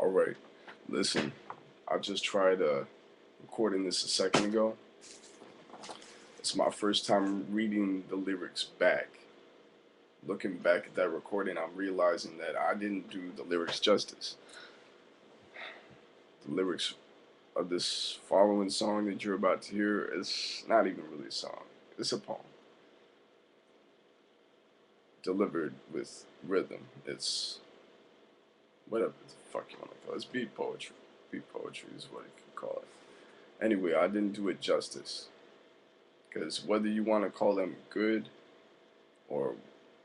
Alright, listen, I just tried recording this a second ago. It's my first time reading the lyrics back. Looking back at that recording, I'm realizing that I didn't do the lyrics justice. The lyrics of this following song that you're about to hear is not even really a song, it's a poem. Delivered with rhythm. It's whatever the fuck you want to call it. It's beat poetry. Beat poetry is what you can call it. Anyway, I didn't do it justice. Because whether you want to call them good or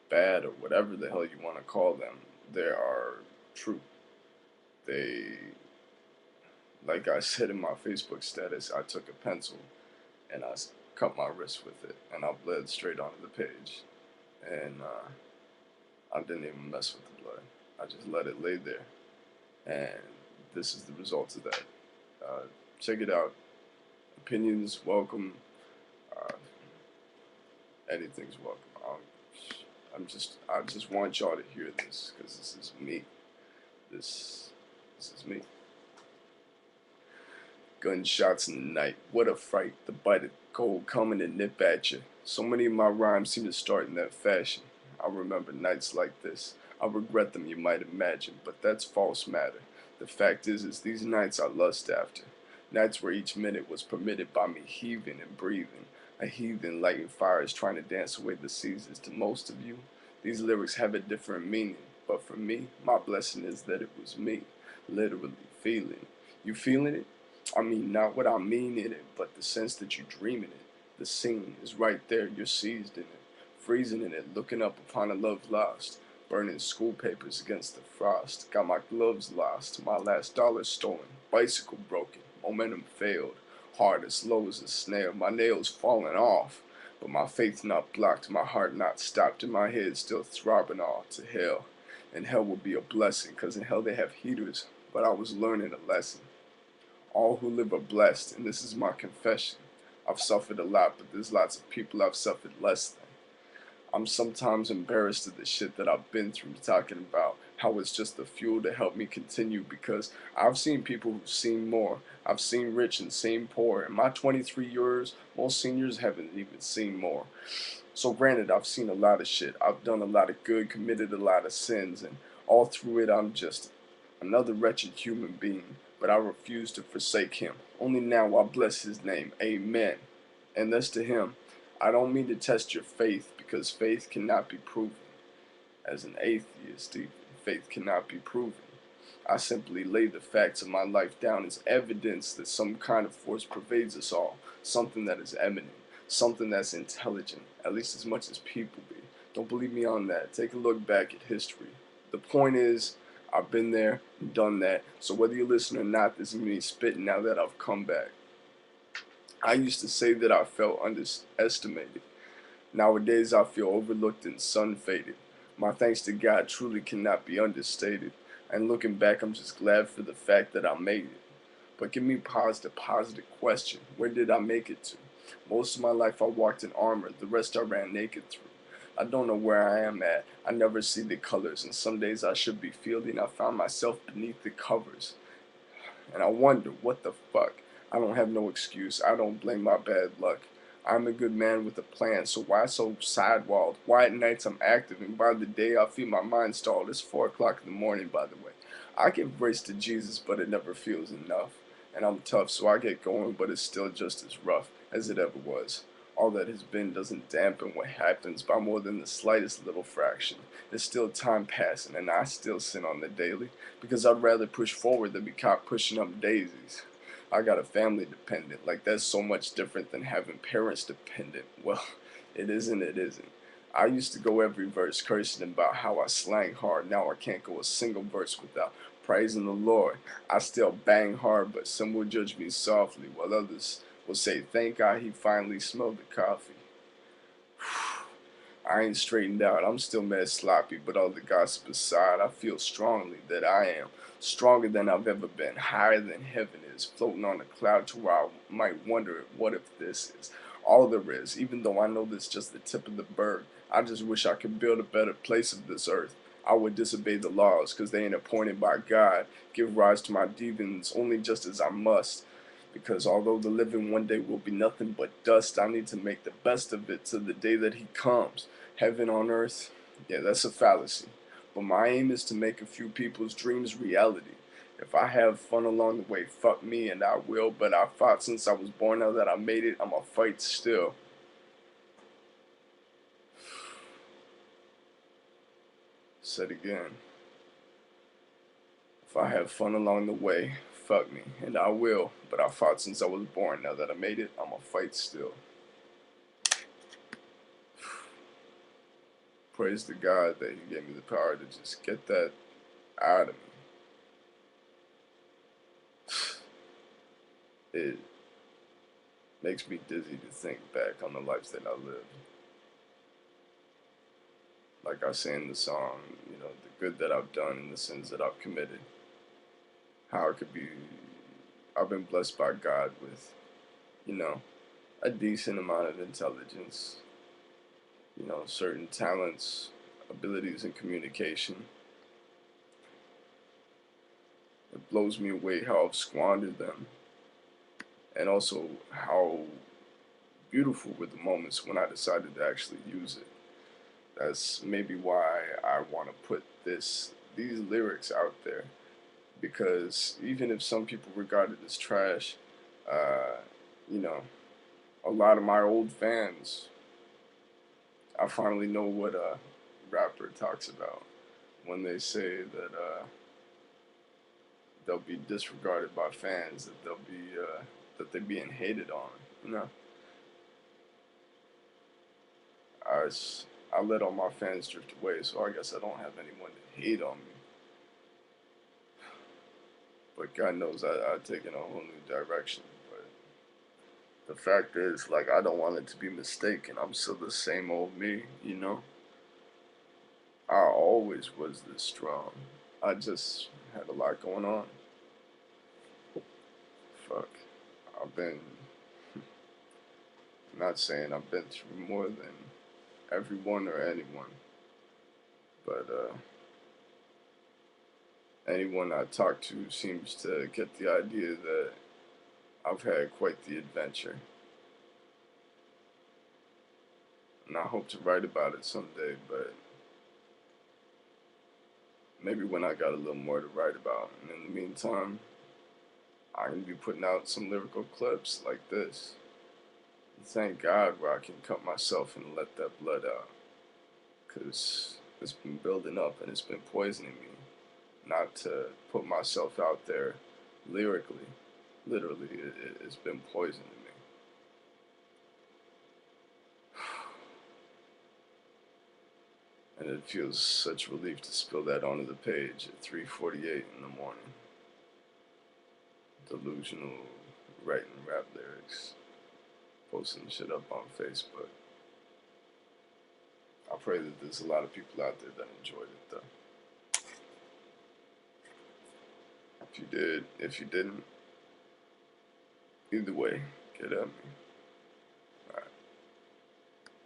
bad or whatever the hell you want to call them, they are true. They, like I said in my Facebook status, I took a pencil and I cut my wrist with it and I bled straight onto the page. And I didn't even mess with the blood. I just let it lay there. And this is the result of that. Check it out. Opinions welcome. Anything's welcome. I just want y'all to hear this because this is me. This is me. Gunshots in the night. What a fright. The bite of cold coming to nip at you. So many of my rhymes seem to start in that fashion. I remember nights like this. I regret them, you might imagine, but that's false matter. The fact is these nights I lust after. Nights where each minute was permitted by me heaving and breathing. A heathen lighting fires trying to dance away the seasons. To most of you, these lyrics have a different meaning. But for me, my blessing is that it was me, literally feeling. You feeling it? I mean, not what I mean in it, but the sense that you're dreaming it. The scene is right there, you're seized in it, freezing in it, looking up upon a love lost, burning school papers against the frost. Got my gloves lost, my last dollar stolen, bicycle broken, momentum failed, hard as low as a snail, my nails falling off, but my faith not blocked, my heart not stopped, and my head still throbbing off to hell. And hell will be a blessing, 'cause in hell they have heaters, but I was learning a lesson. All who live are blessed, and this is my confession. I've suffered a lot, but there's lots of people I've suffered less than. I'm sometimes embarrassed of the shit that I've been through, talking about how it's just the fuel to help me continue, because I've seen people who've seen more. I've seen rich and seen poor. In my 23 years, most seniors haven't even seen more. So granted, I've seen a lot of shit. I've done a lot of good, committed a lot of sins, and all through it I'm just another wretched human being. But I refuse to forsake him. Only now I bless his name. Amen. And that's to him. I don't mean to test your faith, because faith cannot be proven. As an atheist, even, faith cannot be proven. I simply lay the facts of my life down as evidence that some kind of force pervades us all, something that is eminent, something that's intelligent, at least as much as people be. Don't believe me on that. Take a look back at history. The point is, I've been there, done that, so whether you listen or not, this is me spitting now that I've come back. I used to say that I felt underestimated. Nowadays I feel overlooked and sun-faded. My thanks to God truly cannot be understated. And looking back, I'm just glad for the fact that I made it. But give me pause the positive question. Where did I make it to? Most of my life I walked in armor, the rest I ran naked through. I don't know where I am at. I never see the colors, and some days I should be fielding. I found myself beneath the covers. And I wonder, what the fuck? I don't have no excuse. I don't blame my bad luck. I'm a good man with a plan, so why so sidewalled? Why at nights I'm active, and by the day I feel my mind stalled? It's 4 o'clock in the morning, by the way. I give grace to Jesus, but it never feels enough. And I'm tough, so I get going, but it's still just as rough as it ever was. All that has been doesn't dampen what happens by more than the slightest little fraction. There's still time passing, and I still sin on the daily, because I'd rather push forward than be caught pushing up daisies. I got a family dependent, like that's so much different than having parents dependent. Well, it isn't, it isn't. I used to go every verse cursing about how I slang hard. Now I can't go a single verse without praising the Lord. I still bang hard, but some will judge me softly, while others will say, thank God he finally smelled the coffee. I ain't straightened out. I'm still mad sloppy, but all the gossip aside, I feel strongly that I am stronger than I've ever been, higher than heaven is, floating on a cloud to where I might wonder, what if this is all there is? Even though I know this is just the tip of the bird, I just wish I could build a better place of this earth. I would disobey the laws, because they ain't appointed by God. Give rise to my demons only just as I must. Because although the living one day will be nothing but dust, I need to make the best of it to the day that he comes. Heaven on earth, yeah, that's a fallacy. But my aim is to make a few people's dreams reality. If I have fun along the way, fuck me and I will. But I fought since I was born, now that I made it, I'ma fight still. Said again. If I have fun along the way, fuck me, and I will. But I fought since I was born, now that I made it, I'ma fight still. Praise to God that he gave me the power to just get that out of me. It makes me dizzy to think back on the lives that I lived. Like I say in the song, you know, the good that I've done and the sins that I've committed. How it could be, I've been blessed by God with, you know, a decent amount of intelligence, you know, certain talents, abilities in communication. It blows me away how I've squandered them, and also how beautiful were the moments when I decided to actually use it. That's maybe why I want to put these lyrics out there, because even if some people regard it as trash, uh, you know, a lot of my old fans, I finally know what a rapper talks about when they say that they'll be disregarded by fans, that they'll be that they're being hated on. You know, I I let all my fans drift away, so I guess I don't have anyone to hate on me. But God knows I've taken a whole new direction. But the fact is, like, I don't want it to be mistaken. I'm still the same old me, you know? I always was this strong. I just had a lot going on. Fuck. I've been, not saying I've been through more than everyone or anyone, but anyone I talk to seems to get the idea that I've had quite the adventure. And I hope to write about it someday, but maybe when I got a little more to write about. And in the meantime, I'm going to be putting out some lyrical clips like this. And thank God where I can cut myself and let that blood out. Because it's been building up and it's been poisoning me. Not to put myself out there lyrically. Literally, it's been poisoning me. And it feels such relief to spill that onto the page at 3:48 in the morning. Delusional writing rap lyrics, posting shit up on Facebook. I pray that there's a lot of people out there that enjoyed it though. If you did, if you didn't, either way, get at me.